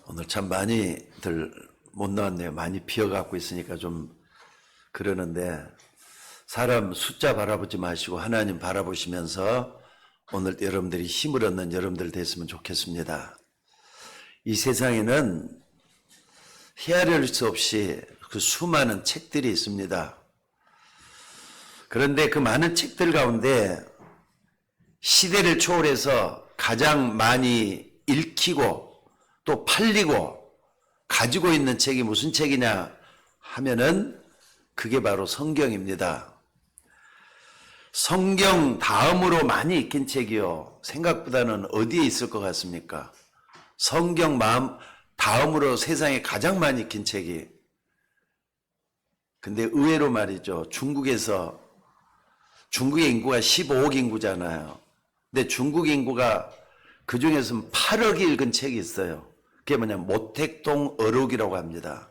오늘 참 많이들 못 나왔네요. 많이 비어갖고 있으니까 좀 그러는데, 사람 숫자 바라보지 마시고 하나님 바라보시면서 오늘 여러분들이 힘을 얻는 여러분들 됐으면 좋겠습니다. 이 세상에는 헤아릴 수 없이 그 수많은 책들이 있습니다. 그런데 그 많은 책들 가운데 시대를 초월해서 가장 많이 읽히고 또 팔리고 가지고 있는 책이 무슨 책이냐 하면은 그게 바로 성경입니다. 성경 다음으로 많이 읽힌 책이요, 생각보다는 어디에 있을 것 같습니까? 성경 다음으로 세상에 가장 많이 읽힌 책이, 근데 의외로 말이죠, 중국의 인구가 15억 인구잖아요. 근데 중국 인구가 그 중에서 8억이 읽은 책이 있어요. 그게 뭐냐, 모택동 어록이라고 합니다.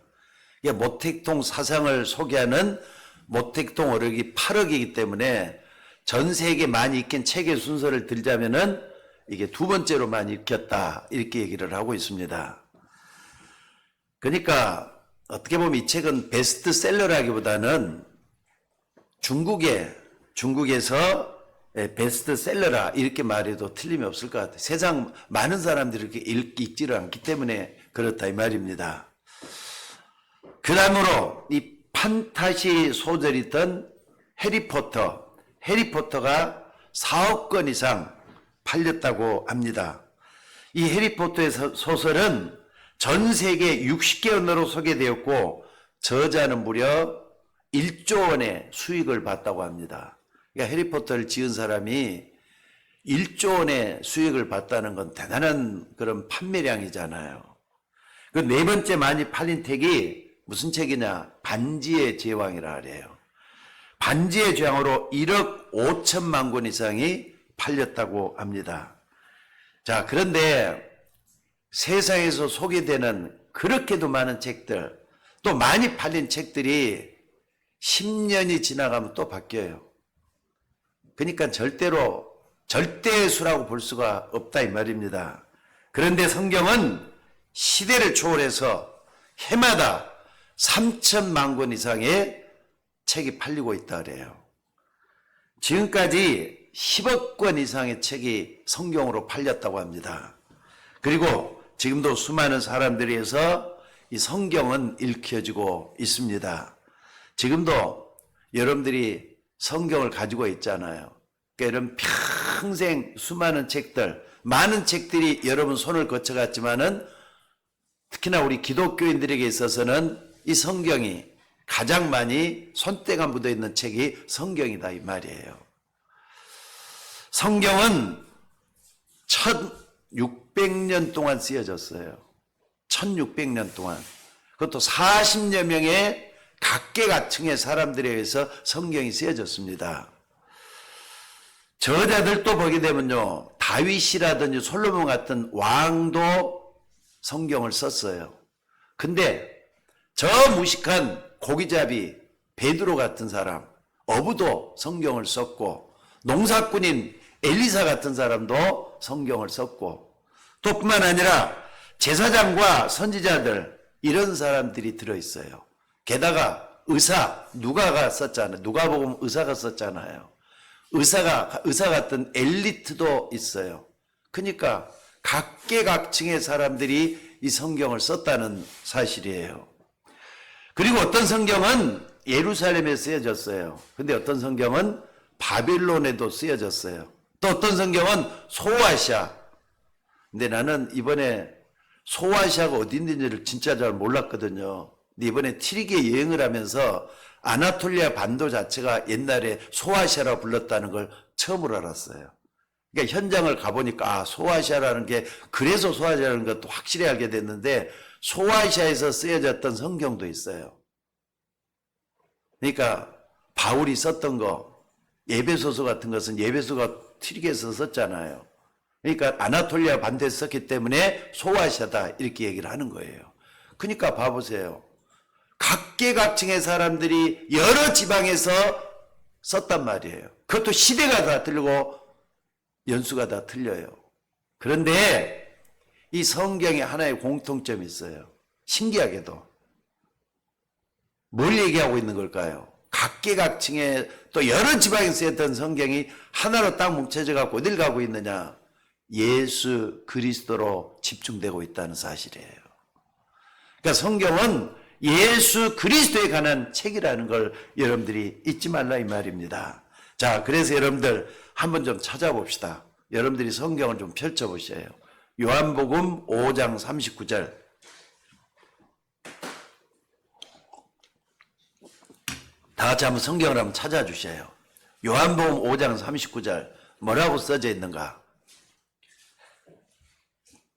이게 모택동 사상을 소개하는 모택동 어록이 8억이기 때문에 전 세계 많이 읽힌 책의 순서를 들자면은 이게 두 번째로 많이 읽혔다, 이렇게 얘기를 하고 있습니다. 그러니까 어떻게 보면 이 책은 베스트셀러라기보다는 중국에서 베스트셀러라 이렇게 말해도 틀림이 없을 것 같아요. 세상 많은 사람들이 이렇게 읽지를 않기 때문에 그렇다 이 말입니다. 그 다음으로 이 판타지 소설이던 해리포터가 4억 권 이상 팔렸다고 합니다. 이 해리포터의 소설은 전 세계 60개 언어로 소개되었고 저자는 무려 1조 원의 수익을 봤다고 합니다. 그러니까 해리포터를 지은 사람이 1조 원의 수익을 봤다는 건 대단한 그런 판매량이잖아요. 그 네 번째 많이 팔린 책이 무슨 책이냐, 반지의 제왕이라 그래요. 반지의 제왕으로 1억 5천만 권 이상이 팔렸다고 합니다. 자, 그런데 세상에서 소개되는 그렇게도 많은 책들, 또 많이 팔린 책들이 10년이 지나가면 또 바뀌어요. 그러니까 절대의 수라고 볼 수가 없다 이 말입니다. 그런데 성경은 시대를 초월해서 해마다 3천만 권 이상의 책이 팔리고 있다 그래요. 지금까지 10억 권 이상의 책이 성경으로 팔렸다고 합니다. 그리고 지금도 수많은 사람들에 의해서 이 성경은 읽혀지고 있습니다. 지금도 여러분들이 성경을 가지고 있잖아요. 그러니까 여러분 평생 수많은 책들, 많은 책들이 여러분 손을 거쳐갔지만은 특히나 우리 기독교인들에게 있어서는 이 성경이 가장 많이 손때가 묻어있는 책이 성경이다 이 말이에요. 성경은 1600년 동안 쓰여졌어요. 1600년 동안. 그것도 40여 명의 각계각층의 사람들에 의해서 성경이 쓰여졌습니다. 저자들도 보게 되면요, 다윗이라든지 솔로몬 같은 왕도 성경을 썼어요. 근데 저 무식한 고기잡이 베드로 같은 사람, 어부도 성경을 썼고, 농사꾼인 엘리사 같은 사람도 성경을 썼고, 또 뿐만 아니라 제사장과 선지자들, 이런 사람들이 들어있어요. 게다가 누가가 썼잖아요. 누가복음 의사가 썼잖아요. 의사 같은 엘리트도 있어요. 그러니까 각계각층의 사람들이 이 성경을 썼다는 사실이에요. 그리고 어떤 성경은 예루살렘에 쓰여졌어요. 근데 어떤 성경은 바벨론에도 쓰여졌어요. 또 어떤 성경은 소아시아. 근데 나는 이번에 소아시아가 어디 있는지를 진짜 잘 몰랐거든요. 근데 이번에 튀르기에 여행을 하면서 아나톨리아 반도 자체가 옛날에 소아시아라고 불렀다는 걸 처음으로 알았어요. 그러니까 현장을 가보니까 소아시아라는 게, 그래서 소아시아라는 것도 확실히 알게 됐는데 소아시아에서 쓰여졌던 성경도 있어요. 그러니까 바울이 썼던 거, 에베소서 같은 것은 에베소가 튀르기에서 썼잖아요. 그러니까 아나톨리아 반도에서 썼기 때문에 소아시아다 이렇게 얘기를 하는 거예요. 그러니까 봐보세요. 각계각층의 사람들이 여러 지방에서 썼단 말이에요. 그것도 시대가 다 틀리고 연수가 다 틀려요. 그런데 이 성경에 하나의 공통점이 있어요. 신기하게도. 뭘 얘기하고 있는 걸까요? 각계각층의 또 여러 지방에 쓰였던 성경이 하나로 딱 뭉쳐져 갖고 어딜 가고 있느냐? 예수 그리스도로 집중되고 있다는 사실이에요. 그러니까 성경은 예수 그리스도에 관한 책이라는 걸 여러분들이 잊지 말라 이 말입니다. 자, 그래서 여러분들 한번 좀 찾아봅시다. 여러분들이 성경을 좀 펼쳐보셔요. 요한복음 5장 39절. 다 같이 한번 성경을 한번 찾아주셔요. 요한복음 5장 39절 뭐라고 써져 있는가?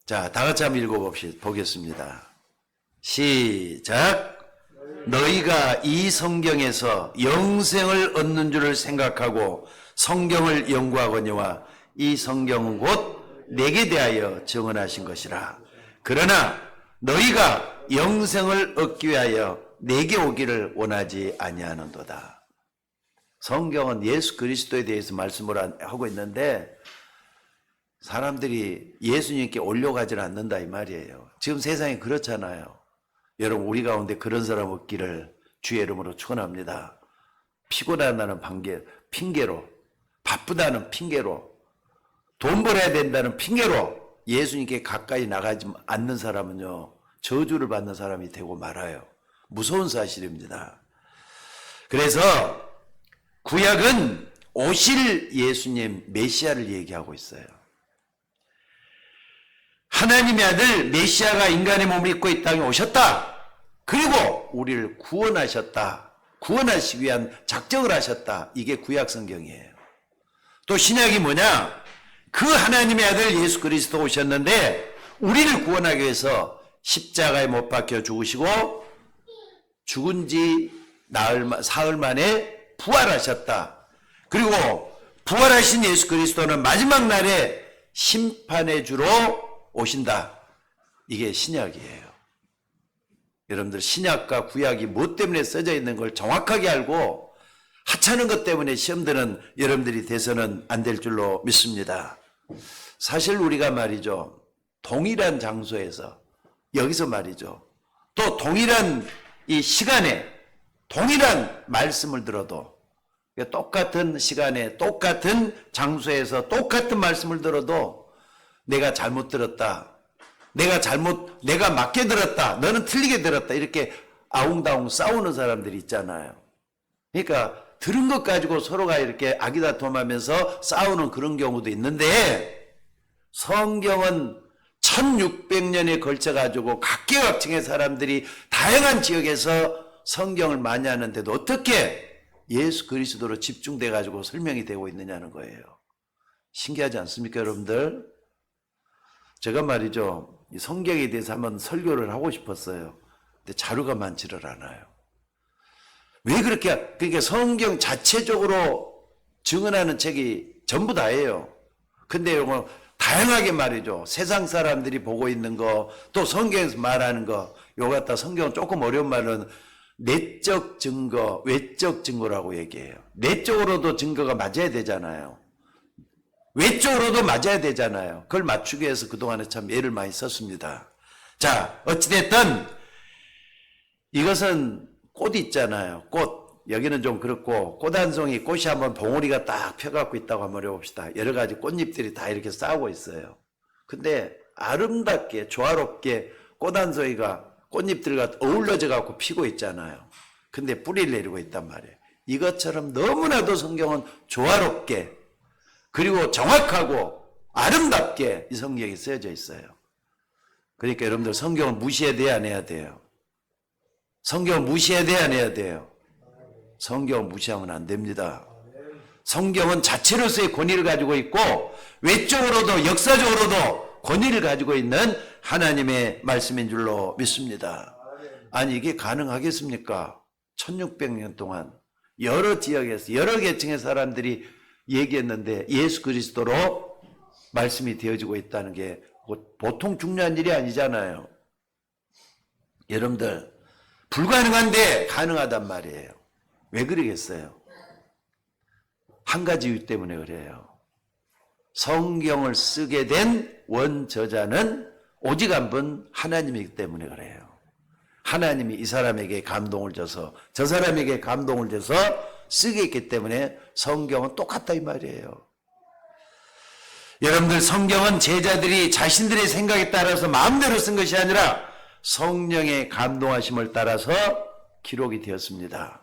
자, 다 같이 한번 읽어보겠습니다. 시작. 너희가 이 성경에서 영생을 얻는 줄을 생각하고 성경을 연구하거니와 이 성경은 곧 내게 대하여 증언하신 것이라. 그러나 너희가 영생을 얻기 위하여 내게 오기를 원하지 아니하는도다. 성경은 예수 그리스도에 대해서 말씀을 하고 있는데 사람들이 예수님께 올려가지는 않는다 이 말이에요. 지금 세상이 그렇잖아요. 여러분 우리 가운데 그런 사람 없기를 주의 이름으로 축원합니다. 피곤하다는 핑계로, 바쁘다는 핑계로, 돈 벌어야 된다는 핑계로 예수님께 가까이 나가지 않는 사람은요, 저주를 받는 사람이 되고 말아요. 무서운 사실입니다. 그래서 구약은 오실 예수님 메시아를 얘기하고 있어요. 하나님의 아들 메시아가 인간의 몸을 입고 이 땅에 오셨다. 그리고 우리를 구원하셨다. 구원하시기 위한 작정을 하셨다. 이게 구약 성경이에요. 또 신약이 뭐냐? 그 하나님의 아들 예수 그리스도 오셨는데 우리를 구원하기 위해서 십자가에 못 박혀 죽으시고 죽은 지 사흘 만에 부활하셨다. 그리고 부활하신 예수 그리스도는 마지막 날에 심판의 주로 오신다. 이게 신약이에요. 여러분들 신약과 구약이 무엇 때문에 써져 있는 걸 정확하게 알고 하찮은 것 때문에 시험드는 여러분들이 돼서는 안 될 줄로 믿습니다. 사실 우리가 말이죠, 동일한 장소에서 여기서 말이죠, 또 동일한 이 시간에 동일한 말씀을 들어도, 똑같은 시간에 똑같은 장소에서 똑같은 말씀을 들어도 내가 잘못 들었다, 내가 맞게 들었다, 너는 틀리게 들었다, 이렇게 아웅다웅 싸우는 사람들이 있잖아요. 그러니까 들은 것 가지고 서로가 이렇게 아기다툼하면서 싸우는 그런 경우도 있는데, 성경은 1600년에 걸쳐가지고 각계각층의 사람들이 다양한 지역에서 성경을 많이 하는데도 어떻게 예수 그리스도로 집중돼가지고 설명이 되고 있느냐는 거예요. 신기하지 않습니까, 여러분들? 제가 말이죠, 이 성경에 대해서 한번 설교를 하고 싶었어요. 근데 자료가 많지를 않아요. 왜 그렇게, 그러니까 성경 자체적으로 증언하는 책이 전부 다예요. 근데 이거 다양하게 말이죠. 세상 사람들이 보고 있는 거, 또 성경에서 말하는 거, 요 갖다 성경은 조금 어려운 말은 내적 증거, 외적 증거라고 얘기해요. 내적으로도 증거가 맞아야 되잖아요. 외적으로도 맞아야 되잖아요. 그걸 맞추기 위해서 그동안에 참 애를 많이 썼습니다. 자, 어찌됐든 이것은 꽃 있잖아요. 꽃. 여기는 좀 그렇고, 꽃 한 송이, 꽃이 한번 봉우리가 딱 펴갖고 있다고 한번 해봅시다. 여러 가지 꽃잎들이 다 이렇게 싸우고 있어요. 근데 아름답게, 조화롭게 꽃 한 송이가 꽃잎들과 어울러져 갖고 피고 있잖아요. 근데 뿌리를 내리고 있단 말이에요. 이것처럼 너무나도 성경은 조화롭게, 그리고 정확하고 아름답게 이 성경이 쓰여져 있어요. 그러니까 여러분들 성경을 무시해야 돼야 안 해야 돼요? 성경을 무시해야 돼야 안 해야 돼요? 성경을 무시하면 안 됩니다. 성경은 자체로서의 권위를 가지고 있고 외적으로도 역사적으로도 권위를 가지고 있는 하나님의 말씀인 줄로 믿습니다. 아니 이게 가능하겠습니까? 1600년 동안 여러 지역에서 여러 계층의 사람들이 얘기했는데 예수 그리스도로 말씀이 되어지고 있다는 게 보통 중요한 일이 아니잖아요. 여러분들 불가능한데 가능하단 말이에요. 왜 그러겠어요? 한 가지 이유 때문에 그래요. 성경을 쓰게 된 원저자는 오직 한 분 하나님이기 때문에 그래요. 하나님이 이 사람에게 감동을 줘서 저 사람에게 감동을 줘서 쓰게 했기 때문에 성경은 똑같다 이 말이에요. 여러분들, 성경은 제자들이 자신들의 생각에 따라서 마음대로 쓴 것이 아니라 성령의 감동하심을 따라서 기록이 되었습니다.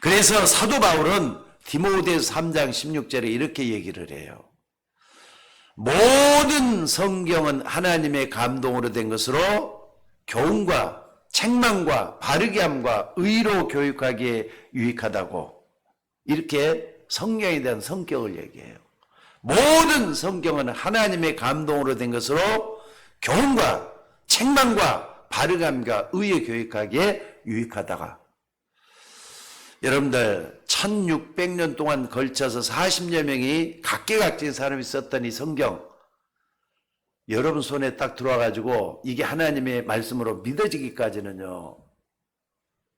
그래서 사도 바울은 디모데서 3장 16절에 이렇게 얘기를 해요. 모든 성경은 하나님의 감동으로 된 것으로 교훈과 책망과 바르게 함과 의로 교육하기에 유익하다고, 이렇게 성경에 대한 성격을 얘기해요. 모든 성경은 하나님의 감동으로 된 것으로 교훈과 책망과 바르게 함과 의에 교육하기에 유익하다가, 여러분들 1600년 동안 걸쳐서 40여 명이 각계각층의 사람이 썼던 이 성경, 여러분 손에 딱 들어와가지고 이게 하나님의 말씀으로 믿어지기까지는요,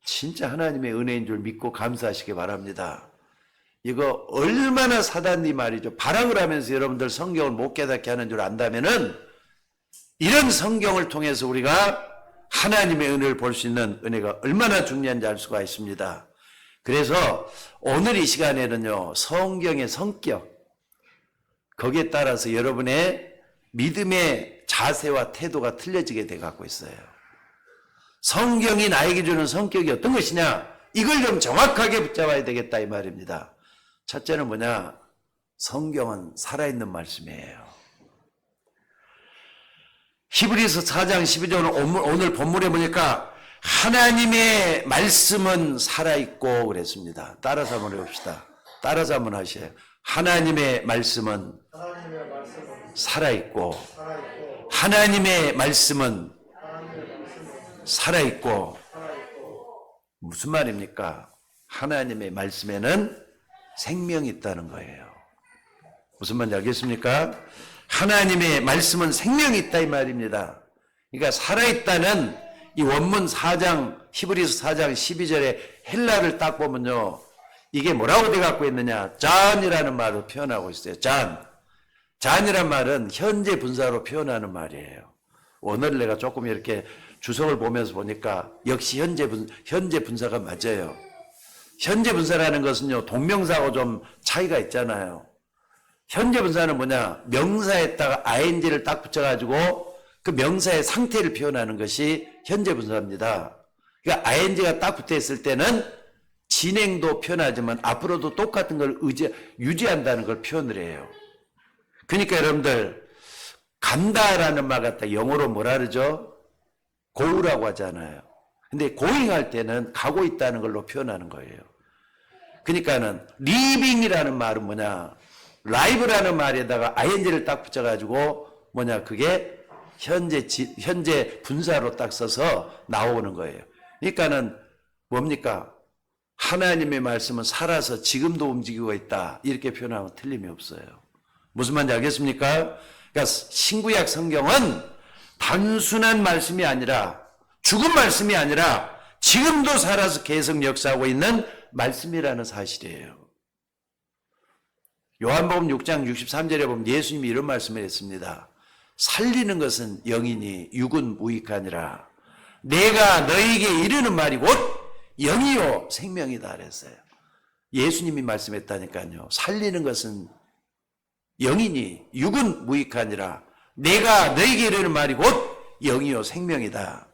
진짜 하나님의 은혜인 줄 믿고 감사하시기 바랍니다. 이거 얼마나 사단이 말이죠, 발악을 하면서 여러분들 성경을 못 깨닫게 하는 줄 안다면은, 이런 성경을 통해서 우리가 하나님의 은혜를 볼 수 있는 은혜가 얼마나 중요한지 알 수가 있습니다. 그래서 오늘 이 시간에는요, 성경의 성격, 거기에 따라서 여러분의 믿음의 자세와 태도가 틀려지게 돼 갖고 있어요. 성경이 나에게 주는 성격이 어떤 것이냐, 이걸 좀 정확하게 붙잡아야 되겠다 이 말입니다. 첫째는 뭐냐, 성경은 살아있는 말씀이에요. 히브리서 4장 12절은 오늘 본문에 보니까 하나님의 말씀은 살아있고 그랬습니다. 따라서 한번 해봅시다. 따라서 한번 하세요. 하나님의 말씀은 살아있고, 하나님의 말씀은 살아있고. 무슨 말입니까? 하나님의 말씀에는 생명이 있다는 거예요. 무슨 말인지 알겠습니까? 하나님의 말씀은 생명이 있다 이 말입니다. 그러니까 살아있다는 이 원문 4장, 히브리서 4장 12절에 헬라를 딱 보면요, 이게 뭐라고 돼 갖고 있느냐, 잔이라는 말로 표현하고 있어요. 잔이란 말은 현재 분사로 표현하는 말이에요. 오늘 내가 조금 이렇게 주석을 보면서 보니까 역시 현재 분사가 맞아요. 현재 분사라는 것은요, 동명사하고 좀 차이가 있잖아요. 현재 분사는 뭐냐, 명사에다가 ing를 딱 붙여가지고 그 명사의 상태를 표현하는 것이 현재 분사입니다. 그러니까 ing가 딱 붙어 있을 때는 진행도 표현하지만 앞으로도 똑같은 걸 유지한다는 걸 표현을 해요. 그러니까 여러분들, 간다라는 말 갖다 영어로 뭐라 그러죠? go라고 하잖아요. 근데 going 할 때는 가고 있다는 걸로 표현하는 거예요. 그러니까는 living이라는 말은 뭐냐, live라는 말에다가 ing를 딱 붙여가지고 뭐냐, 그게 현재 분사로 딱 써서 나오는 거예요. 그러니까는 뭡니까? 하나님의 말씀은 살아서 지금도 움직이고 있다, 이렇게 표현하면 틀림이 없어요. 무슨 말인지 알겠습니까? 그러니까 신구약 성경은 단순한 말씀이 아니라, 죽은 말씀이 아니라 지금도 살아서 계속 역사하고 있는 말씀이라는 사실이에요. 요한복음 6장 63절에 보면 예수님이 이런 말씀을 했습니다. 살리는 것은 영이니 육은 무익하니라. 내가 너희에게 이르는 말이 곧 영이요 생명이다 그랬어요. 예수님이 말씀했다니까요. 살리는 것은 영이니 육은 무익하니라. 내가 너희에게 이르는 말이 곧 영이요 생명이다.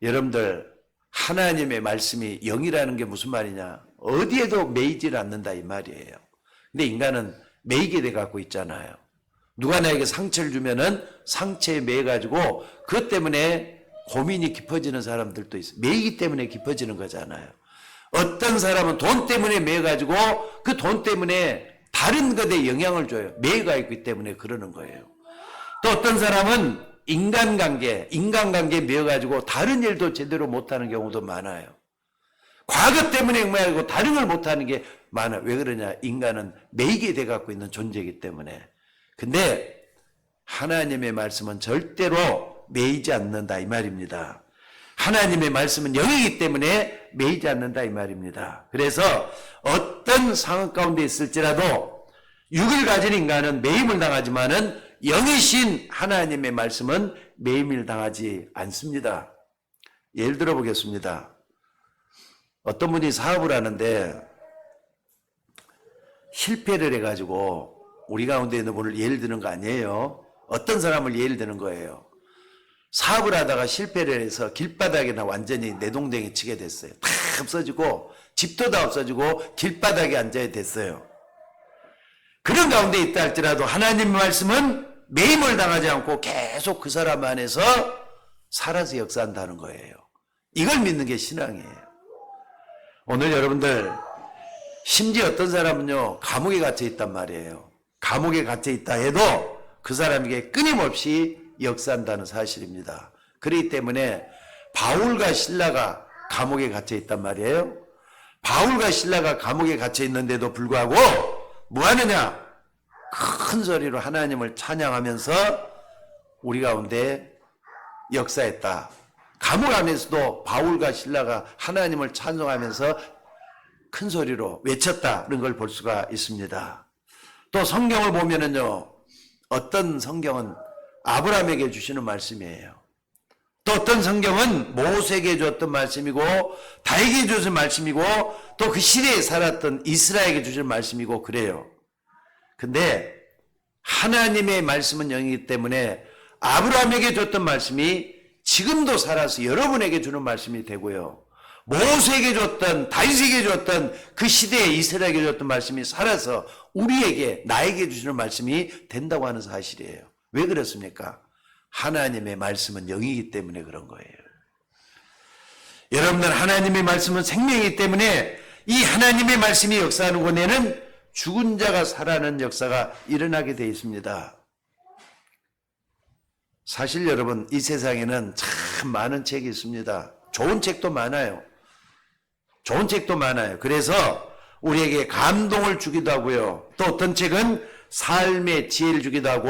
여러분들, 하나님의 말씀이 영이라는 게 무슨 말이냐, 어디에도 매이질 않는다 이 말이에요. 근데 인간은 매이게 돼 갖고 있잖아요. 누가 나에게 상처를 주면은 상처에 매여가지고 그것 때문에 고민이 깊어지는 사람들도 있어요. 매이기 때문에 깊어지는 거잖아요. 어떤 사람은 돈 때문에 매여가지고 그 돈 때문에 다른 것에 영향을 줘요. 매여가 있기 때문에 그러는 거예요. 또 어떤 사람은 인간관계에 매여가지고 다른 일도 제대로 못하는 경우도 많아요. 과거 때문에 얽매이고 다른 걸 못하는 게 많아요. 왜 그러냐? 인간은 매이게 돼 갖고 있는 존재이기 때문에. 근데 하나님의 말씀은 절대로 매이지 않는다 이 말입니다. 하나님의 말씀은 영이기 때문에 매이지 않는다 이 말입니다. 그래서 어떤 상황 가운데 있을지라도 육을 가진 인간은 매임을 당하지만은 영이신 하나님의 말씀은 매임을 당하지 않습니다. 예를 들어 보겠습니다. 어떤 분이 사업을 하는데 실패를 해가지고 우리 가운데 있는 분을 예를 드는 거 아니에요. 어떤 사람을 예를 드는 거예요. 사업을 하다가 실패를 해서 길바닥에나 완전히 내동댕이 치게 됐어요. 다 없어지고 집도 다 없어지고 길바닥에 앉아야 됐어요. 그런 가운데 있다 할지라도 하나님의 말씀은 매임을 당하지 않고 계속 그 사람 안에서 살아서 역사한다는 거예요. 이걸 믿는 게 신앙이에요. 오늘 여러분들 심지어 어떤 사람은요 감옥에 갇혀 있단 말이에요. 감옥에 갇혀 있다 해도 그 사람에게 끊임없이 역사한다는 사실입니다. 그렇기 때문에 바울과 실라가 감옥에 갇혀 있단 말이에요. 바울과 실라가 감옥에 갇혀 있는데도 불구하고 뭐 하느냐? 큰 소리로 하나님을 찬양하면서 우리 가운데 역사했다. 감옥 안에서도 바울과 실라가 하나님을 찬송하면서 큰 소리로 외쳤다는 걸 볼 수가 있습니다. 또 성경을 보면은요, 어떤 성경은 아브라함에게 주시는 말씀이에요. 또 어떤 성경은 모세에게 줬던 말씀이고 다윗에게 주신 말씀이고 또 그 시대에 살았던 이스라엘에게 주신 말씀이고 그래요. 근데 하나님의 말씀은 영이기 때문에 아브라함에게 줬던 말씀이 지금도 살아서 여러분에게 주는 말씀이 되고요. 모세에게 줬던 다윗에게 줬던 그 시대에 이스라엘에게 줬던 말씀이 살아서 우리에게 나에게 주시는 말씀이 된다고 하는 사실이에요. 왜 그렇습니까? 하나님의 말씀은 영이기 때문에 그런 거예요. 여러분들 하나님의 말씀은 생명이기 때문에 이 하나님의 말씀이 역사하는 곳에는 죽은 자가 살아나는 역사가 일어나게 되어 있습니다. 사실 여러분 이 세상에는 참 많은 책이 있습니다. 좋은 책도 많아요. 좋은 책도 많아요. 그래서 우리에게 감동을 주기도 하고요. 또 어떤 책은 삶의 지혜를 주기도 하고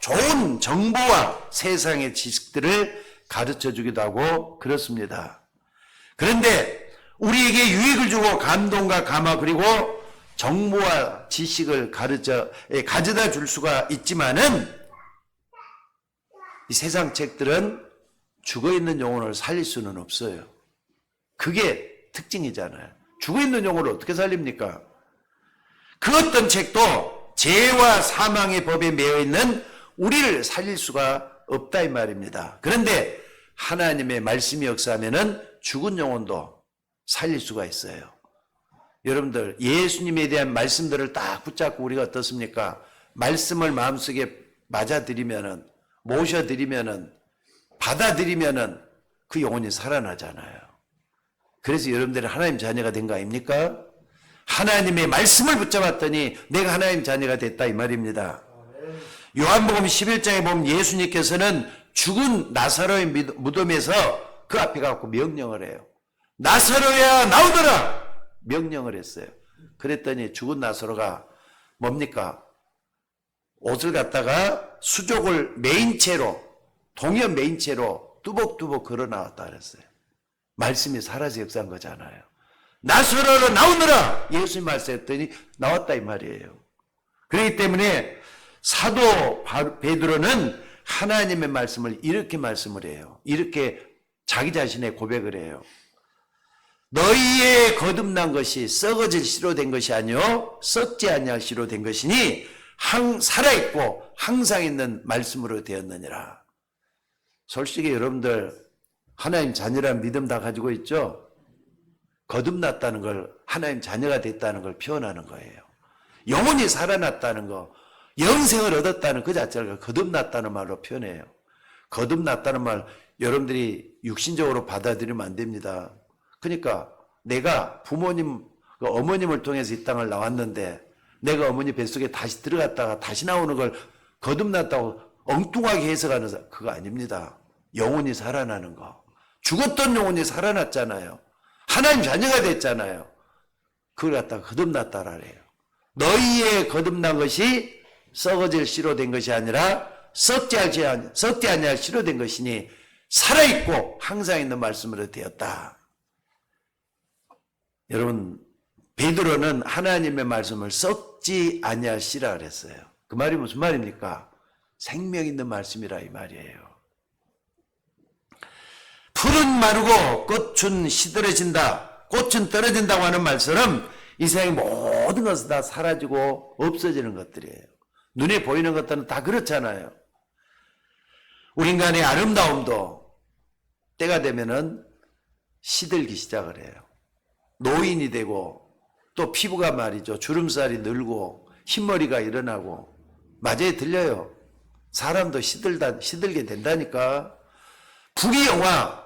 좋은 정보와 세상의 지식들을 가르쳐 주기도 하고 그렇습니다. 그런데 우리에게 유익을 주고 감동과 감화 그리고 정보와 지식을 가져다 줄 수가 있지만은 이 세상 책들은 죽어있는 영혼을 살릴 수는 없어요. 그게 특징이잖아요. 죽어있는 영혼을 어떻게 살립니까? 그 어떤 책도 죄와 사망의 법에 매여 있는 우리를 살릴 수가 없다 이 말입니다. 그런데 하나님의 말씀이 역사하면은 죽은 영혼도 살릴 수가 있어요. 여러분들 예수님에 대한 말씀들을 딱 붙잡고 우리가 어떻습니까? 말씀을 마음속에 맞아들이면은 모셔드리면은 받아들이면은 그 영혼이 살아나잖아요. 그래서 여러분들이 하나님 자녀가 된 거 아닙니까? 하나님의 말씀을 붙잡았더니 내가 하나님 자녀가 됐다 이 말입니다. 요한복음 11장에 보면 예수님께서는 죽은 나사로의 무덤에서 그 앞에 가고 명령을 해요. 나사로야 나오더라 명령을 했어요. 그랬더니 죽은 나사로가 뭡니까? 옷을 갖다가 수족을 메인 채로 동현 메인 채로 뚜벅뚜벅 걸어 나왔다 그랬어요. 말씀이 사라져 역사한 거잖아요. 나사로로 나오느라 예수님 말씀했더니 나왔다 이 말이에요. 그렇기 때문에 사도 베드로는 하나님의 말씀을 이렇게 말씀을 해요. 이렇게 자기 자신의 고백을 해요. 너희의 거듭난 것이 썩어질 씨로 된 것이 아니요 썩지 아니할 씨로 된 것이니 살아있고 항상 있는 말씀으로 되었느니라. 솔직히 여러분들 하나님 자녀라는 믿음 다 가지고 있죠? 거듭났다는 걸 하나님 자녀가 됐다는 걸 표현하는 거예요. 영혼이 살아났다는 거, 영생을 얻었다는 그 자체를 거듭났다는 말로 표현해요. 거듭났다는 말 여러분들이 육신적으로 받아들이면 안 됩니다. 그러니까 내가 어머님을 통해서 이 땅을 나왔는데 내가 어머니 뱃속에 다시 들어갔다가 다시 나오는 걸 거듭났다고 엉뚱하게 해석하는 그거 아닙니다. 영혼이 살아나는 거. 죽었던 영혼이 살아났잖아요. 하나님 자녀가 됐잖아요. 그걸 갖다가 거듭났다라 그래요. 너희의 거듭난 것이 썩어질 씨로 된 것이 아니라 썩지 아니할 씨로 된 것이니 살아있고 항상 있는 말씀으로 되었다. 여러분 베드로는 하나님의 말씀을 썩지 아니할 씨라 그랬어요. 그 말이 무슨 말입니까? 생명 있는 말씀이라 이 말이에요. 풀은 마르고 꽃은 시들어진다, 꽃은 떨어진다고 하는 말처럼 이 세상의 모든 것은 다 사라지고 없어지는 것들이에요. 눈에 보이는 것들은 다 그렇잖아요. 우리 인간의 아름다움도 때가 되면은 시들기 시작을 해요. 노인이 되고 또 피부가 말이죠. 주름살이 늘고 흰머리가 일어나고 맞아요. 들려요. 사람도 시들게 된다니까. 부귀영화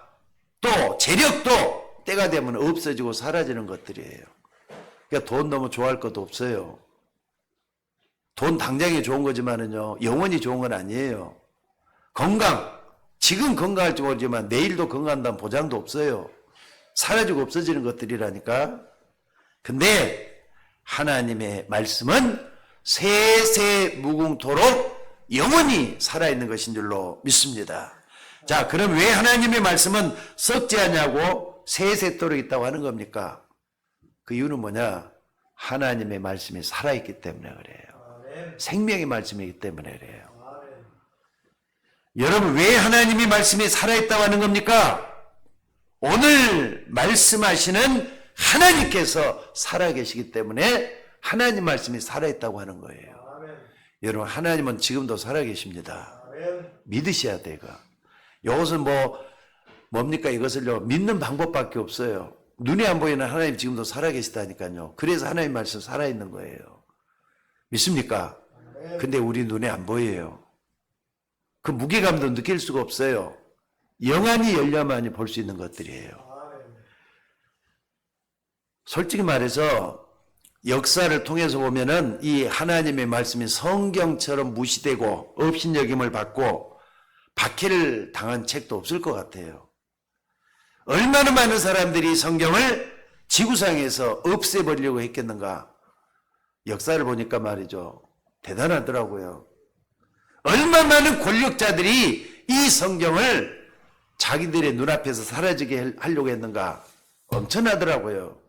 또 재력도 때가 되면 없어지고 사라지는 것들이에요. 그러니까 돈 너무 좋아할 것도 없어요. 돈 당장에 좋은 거지만은요, 영원히 좋은 건 아니에요. 건강, 지금 건강할지 모르지만 내일도 건강한다는 보장도 없어요. 사라지고 없어지는 것들이라니까. 근데 하나님의 말씀은 세세무궁토록 영원히 살아있는 것인 줄로 믿습니다. 자, 그럼 왜 하나님의 말씀은 썩지 않냐고 세세토록 있다고 하는 겁니까? 그 이유는 뭐냐? 하나님의 말씀이 살아있기 때문에 그래요. 생명의 말씀이기 때문에 그래요. 여러분, 왜 하나님의 말씀이 살아있다고 하는 겁니까? 오늘 말씀하시는 하나님께서 살아계시기 때문에 하나님 말씀이 살아있다고 하는 거예요. 여러분, 하나님은 지금도 살아계십니다. 믿으셔야 돼요. 이것은 뭡니까? 이것을요, 믿는 방법밖에 없어요. 눈에 안 보이는 하나님 지금도 살아계시다니까요. 그래서 하나님 말씀 살아있는 거예요. 믿습니까? 근데 우리 눈에 안 보여요. 그 무게감도 느낄 수가 없어요. 영안이 열려만이 볼 수 있는 것들이에요. 솔직히 말해서 역사를 통해서 보면은 이 하나님의 말씀이 성경처럼 무시되고 업신여김을 받고 박해를 당한 책도 없을 것 같아요. 얼마나 많은 사람들이 성경을 지구상에서 없애버리려고 했겠는가. 역사를 보니까 말이죠. 대단하더라고요. 얼마나 많은 권력자들이 이 성경을 자기들의 눈앞에서 사라지게 하려고 했는가. 엄청나더라고요.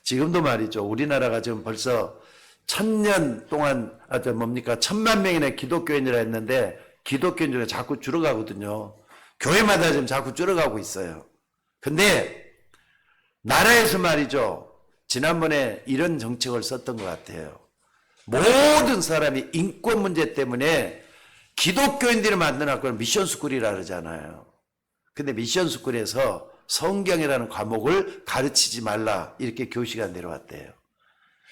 지금도 말이죠. 우리나라가 지금 벌써 1000년 동안, 1000만 명이나 기독교인이라 했는데 기독교인 중에 자꾸 줄어가거든요. 교회마다 지금 자꾸 줄어가고 있어요. 근데 나라에서 말이죠. 지난번에 이런 정책을 썼던 것 같아요. 모든 사람이 인권 문제 때문에 기독교인들이 만들어놨고 미션스쿨이라 그러잖아요. 근데 미션스쿨에서 성경이라는 과목을 가르치지 말라 이렇게 교시가 내려왔대요.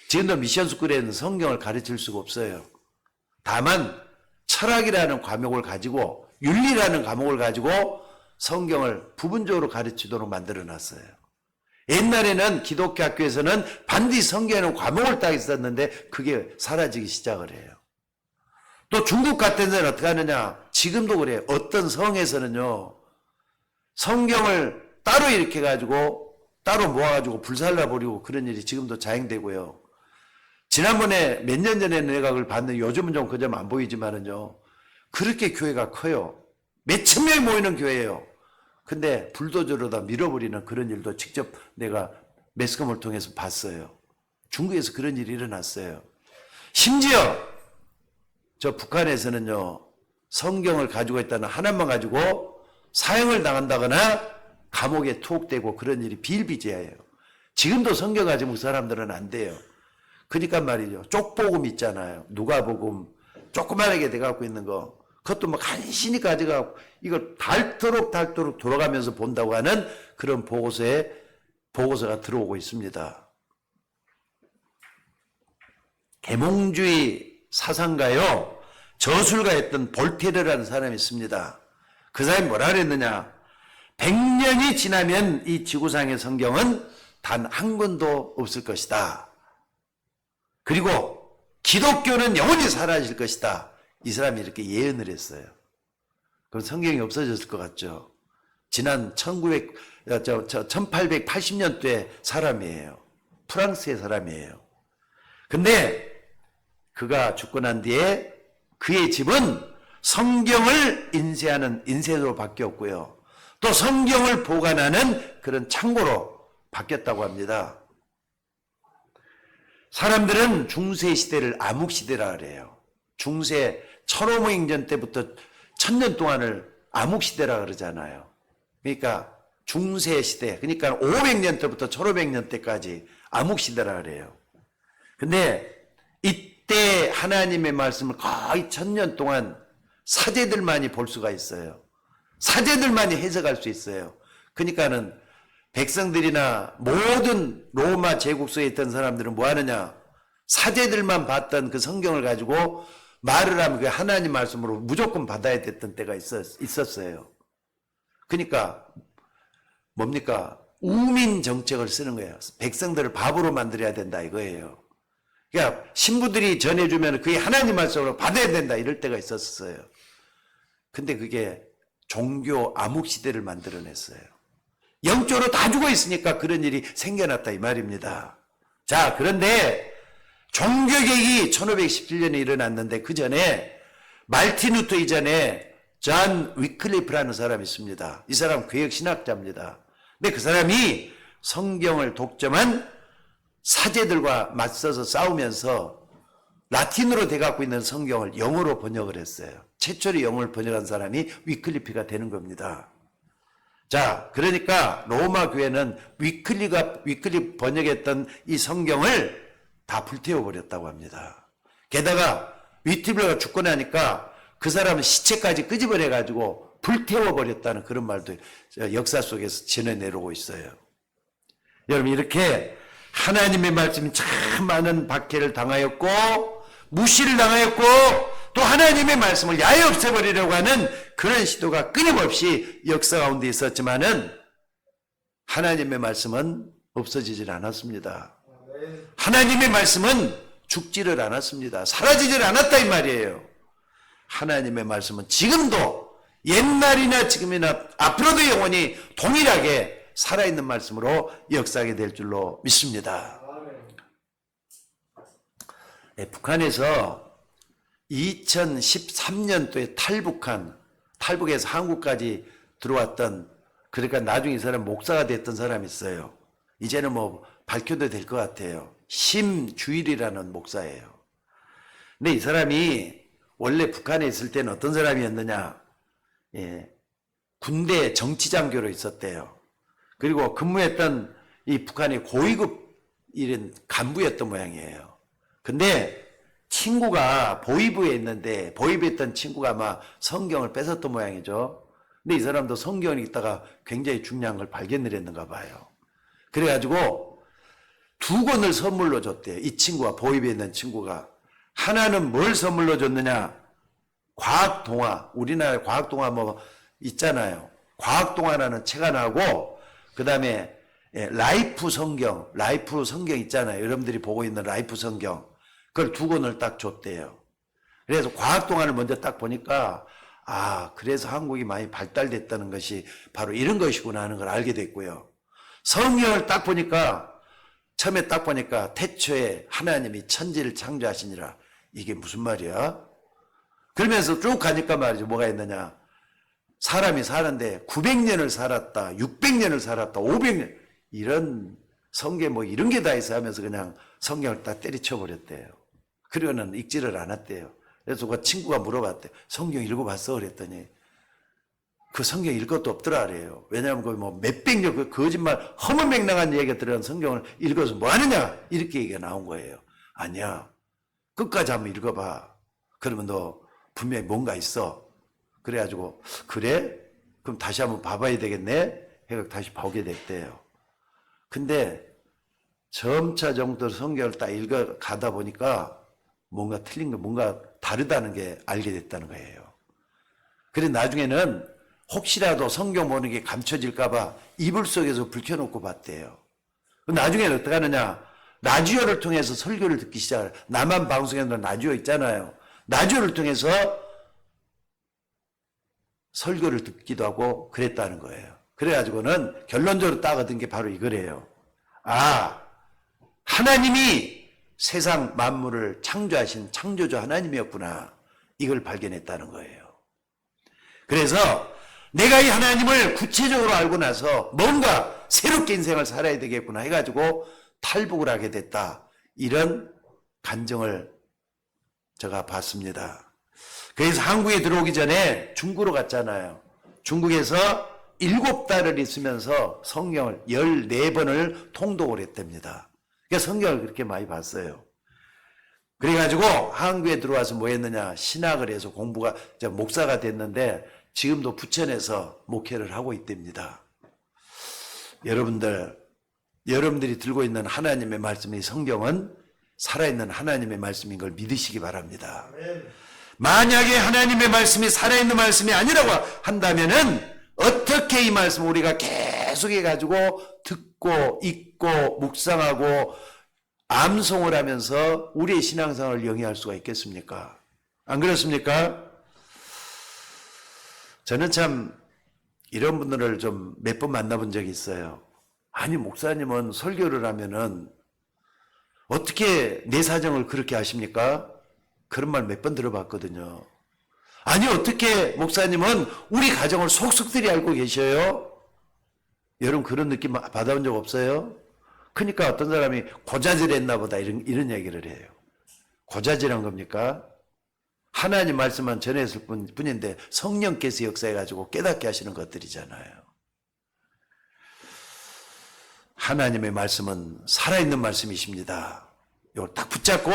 지금도 미션스쿨에는 성경을 가르칠 수가 없어요. 다만 철학이라는 과목을 가지고 윤리라는 과목을 가지고 성경을 부분적으로 가르치도록 만들어놨어요. 옛날에는 기독교 학교에서는 반드시 성경에는 과목을 딱 있었는데 그게 사라지기 시작을 해요. 또 중국 같은 데는 어떻게 하느냐. 지금도 그래요. 어떤 성에서는요. 성경을 따로 이렇게 가지고 따로 모아가지고 불살라 버리고 그런 일이 지금도 자행되고요. 지난번에 몇 년 전에 내가 그걸 봤는데 요즘은 좀 그 점 안 보이지만은요. 그렇게 교회가 커요. 몇천 명이 모이는 교회예요. 근데 불도저로 다 밀어버리는 그런 일도 직접 내가 매스컴을 통해서 봤어요. 중국에서 그런 일이 일어났어요. 심지어 저 북한에서는요. 성경을 가지고 있다는 하나만 가지고 사형을 당한다거나 감옥에 투옥되고 그런 일이 비일비재해요. 지금도 성경 가지고 그 사람들은 안 돼요. 그러니까 말이죠. 쪽복음 있잖아요. 누가복음 조그만하게 돼갖고 있는 거. 그것도 뭐 간신히 가져가고 이걸 닳도록 돌아가면서 본다고 하는 그런 보고서가 들어오고 있습니다. 계몽주의 사상가요. 저술가였던 볼테르라는 사람이 있습니다. 그 사람이 뭐라 그랬느냐. 100년이 지나면 이 지구상의 성경은 단 한 권도 없을 것이다. 그리고 기독교는 영원히 사라질 것이다. 이 사람이 이렇게 예언을 했어요. 그럼 성경이 없어졌을 것 같죠? 지난 1880년대 사람이에요. 프랑스의 사람이에요. 근데 그가 죽고 난 뒤에 그의 집은 성경을 인쇄하는 인쇄소로 바뀌었고요. 또 성경을 보관하는 그런 창고로 바뀌었다고 합니다. 사람들은 중세 시대를 암흑 시대라 그래요. 중세 천호명전 때부터 1000년 동안을 암흑시대라 그러잖아요. 그러니까 중세시대, 그러니까 500년 때부터 1500년 때까지 암흑시대라 그래요. 근데 이때 하나님의 말씀을 거의 1000년 동안 사제들만이 볼 수가 있어요. 사제들만이 해석할 수 있어요. 그러니까는 백성들이나 모든 로마 제국 속에 있던 사람들은 뭐 하느냐? 사제들만 봤던 그 성경을 가지고 말을 하면 그 하나님 말씀으로 무조건 받아야 됐던 때가 있었어요. 그러니까 뭡니까? 우민 정책을 쓰는 거예요. 백성들을 바보로 만들어야 된다 이거예요. 그러니까 신부들이 전해주면 그게 하나님 말씀으로 받아야 된다 이럴 때가 있었어요. 근데 그게 종교 암흑시대를 만들어냈어요. 영적으로 다 죽어 있으니까 그런 일이 생겨났다 이 말입니다. 자, 그런데 종교개혁이 1517년에 일어났는데 그 전에 말틴 루터 이전에 존 위클리프라는 사람이 있습니다. 이 사람 개혁신학자입니다. 근데 그 사람이 성경을 독점한 사제들과 맞서서 싸우면서 라틴어로 돼갖고 있는 성경을 영어로 번역을 했어요. 최초로 영어를 번역한 사람이 위클리프가 되는 겁니다. 자, 그러니까 로마 교회는 위클리프 번역했던 이 성경을 다 불태워버렸다고 합니다. 게다가 위클리프가 죽고 나니까 그 사람은 시체까지 끄집어내가지고 불태워버렸다는 그런 말도 역사 속에서 전해내려오고 있어요. 여러분, 이렇게 하나님의 말씀이 참 많은 박해를 당하였고 무시를 당하였고 또 하나님의 말씀을 야외 없애버리려고 하는 그런 시도가 끊임없이 역사 가운데 있었지만은 하나님의 말씀은 없어지질 않았습니다. 하나님의 말씀은 죽지를 않았습니다. 사라지질 않았다 이 말이에요. 하나님의 말씀은 지금도 옛날이나 지금이나 앞으로도 영원히 동일하게 살아있는 말씀으로 역사하게 될 줄로 믿습니다. 네, 북한에서 2013년도에 탈북해서 한국까지 들어왔던, 그러니까 나중에 이 사람 목사가 됐던 사람이 있어요. 이제는 뭐 밝혀도 될 것 같아요. 심주일이라는 목사예요. 근데 이 사람이 원래 북한에 있을 때는 어떤 사람이었느냐? 예, 군대 정치장교로 있었대요. 그리고 근무했던 이 북한의 고위급 이런 간부였던 모양이에요. 근데 친구가 보위부에 있는데 보위부에 있던 친구가 아마 성경을 뺏었던 모양이죠. 근데 이 사람도 성경을 읽다가 굉장히 중요한 걸 발견을 했는가 봐요. 그래가지고 2권을 선물로 줬대요. 이 친구가, 보위부에 있는 친구가. 하나는 뭘 선물로 줬느냐? 과학동화. 우리나라 과학동화 뭐 있잖아요. 과학동화라는 책 하나하고 그 다음에 라이프 성경 있잖아요. 여러분들이 보고 있는 라이프 성경. 그걸 2권을 딱 줬대요. 그래서 과학동화를 먼저 딱 보니까 그래서 한국이 많이 발달됐다는 것이 바로 이런 것이구나 하는 걸 알게 됐고요. 성경을 딱 보니까 처음에 딱 보니까 태초에 하나님이 천지를 창조하시니라. 이게 무슨 말이야? 그러면서 쭉 가니까 말이죠. 뭐가 있느냐. 사람이 사는데 900년을 살았다. 600년을 살았다. 500년. 이런 성경 뭐 이런 게 다 있어 하면서 그냥 성경을 딱 때리쳐 버렸대요. 그리고는 읽지를 않았대요. 그래서 그 친구가 물어봤대요. 성경 읽어봤어? 그랬더니 그 성경 읽을 것도 없더라 그래요. 왜냐하면 그 뭐 몇백 년 그 거짓말 허무맹랑한 얘기가 들어간 성경을 읽어서 뭐 하느냐 이렇게 얘기가 나온 거예요. 아니야. 끝까지 한번 읽어봐. 그러면 너 분명히 뭔가 있어. 그래가지고 그래? 그럼 다시 한번 봐봐야 되겠네? 해서 다시 보게 됐대요. 근데 점차 정도로 성경을 딱 읽어 가다 보니까 뭔가 틀린 거, 뭔가 다르다는 게 알게 됐다는 거예요. 그래 나중에는 혹시라도 성경 보는 게 감춰질까봐 이불 속에서 불 켜놓고 봤대요. 나중에는 어떻게 하느냐? 라디오를 통해서 설교를 듣기 시작을. 남한 방송에는 라디오 있잖아요. 라디오를 통해서 설교를 듣기도 하고 그랬다는 거예요. 그래가지고는 결론적으로 딱 얻은 게 바로 이거래요. 하나님이 세상 만물을 창조하신 창조주 하나님이었구나. 이걸 발견했다는 거예요. 그래서 내가 이 하나님을 구체적으로 알고 나서 뭔가 새롭게 인생을 살아야 되겠구나 해가지고 탈북을 하게 됐다. 이런 간증을 제가 봤습니다. 그래서 한국에 들어오기 전에 중국으로 갔잖아요. 중국에서 7달을 있으면서 성경을 14번을 통독을 했답니다. 그러니까 성경을 그렇게 많이 봤어요. 그래가지고 한국에 들어와서 뭐 했느냐, 신학을 해서 공부가, 목사가 됐는데 지금도 부천에서 목회를 하고 있답니다. 여러분들이 들고 있는 하나님의 말씀이 성경은 살아있는 하나님의 말씀인 걸 믿으시기 바랍니다. 만약에 하나님의 말씀이 살아있는 말씀이 아니라고 한다면은 어떻게 이 말씀을 우리가 계속해가지고 듣고 읽고 묵상하고 암송을 하면서 우리의 신앙생활을 영위할 수가 있겠습니까? 안 그렇습니까? 저는 참 이런 분들을 좀 몇 번 만나본 적이 있어요. 아니, 목사님은 설교를 하면은 어떻게 내 사정을 그렇게 하십니까? 그런 말 몇 번 들어봤거든요. 아니, 어떻게 목사님은 우리 가정을 속속들이 알고 계셔요? 여러분 그런 느낌 받아본 적 없어요? 그러니까 어떤 사람이 고자질했나 보다 이런 얘기를 해요. 고자질한 겁니까? 하나님 말씀만 전했을 뿐인데 성령께서 역사해가지고 깨닫게 하시는 것들이잖아요. 하나님의 말씀은 살아있는 말씀이십니다. 이걸 딱 붙잡고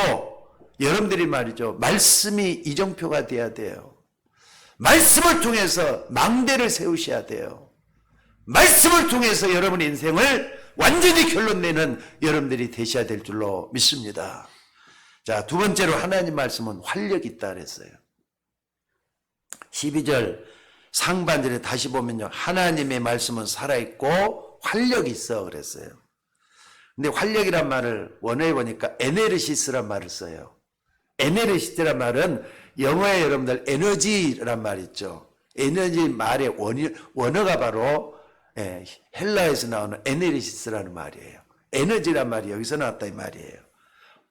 여러분들이 말이죠. 말씀이 이정표가 돼야 돼요. 말씀을 통해서 망대를 세우셔야 돼요. 말씀을 통해서 여러분의 인생을 완전히 결론내는 여러분들이 되셔야 될 줄로 믿습니다. 자, 두 번째로 하나님 말씀은 활력이 있다 그랬어요. 12절 상반절에 다시 보면요. 하나님의 말씀은 살아있고 활력이 있어 그랬어요. 근데 활력이란 말을 원어에 보니까 에네르시스란 말을 써요. 에네르시스란 말은 영어에 여러분들 에너지란 말 있죠. 에너지 말의 원어가 바로 헬라에서 나오는 에네르시스라는 말이에요. 에너지란 말이 여기서 나왔다 이 말이에요.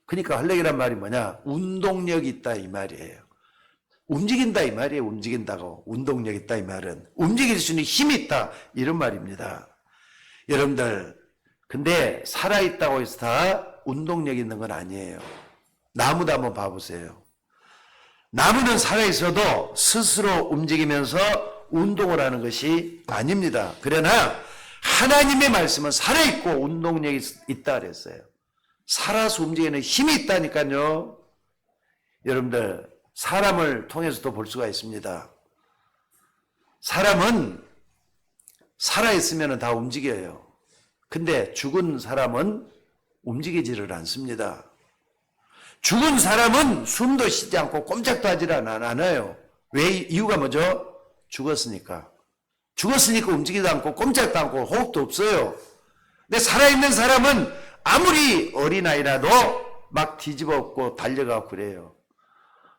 그러니까 활력이란 말이 뭐냐? 운동력이 있다 이 말이에요. 움직인다 이 말이에요. 움직인다고. 운동력 있다 이 말은 움직일 수 있는 힘이 있다 이런 말입니다. 여러분들 근데 살아있다고 해서 다 운동력 있는 건 아니에요. 나무도 한번 봐보세요. 나무는 살아있어도 스스로 움직이면서 운동을 하는 것이 아닙니다. 그러나 하나님의 말씀은 살아있고 운동력이 있다 그랬어요. 살아서 움직이는 힘이 있다니까요. 여러분들 사람을 통해서도 볼 수가 있습니다. 사람은 살아있으면 다 움직여요. 근데 죽은 사람은 움직이지를 않습니다. 죽은 사람은 숨도 쉬지 않고 꼼짝도 하질 않아요. 왜? 이유가 뭐죠? 죽었으니까. 죽었으니까 움직이지도 않고 꼼짝도 않고 호흡도 없어요. 근데 살아있는 사람은 아무리 어린아이라도 막 뒤집어 엎고 달려가고 그래요.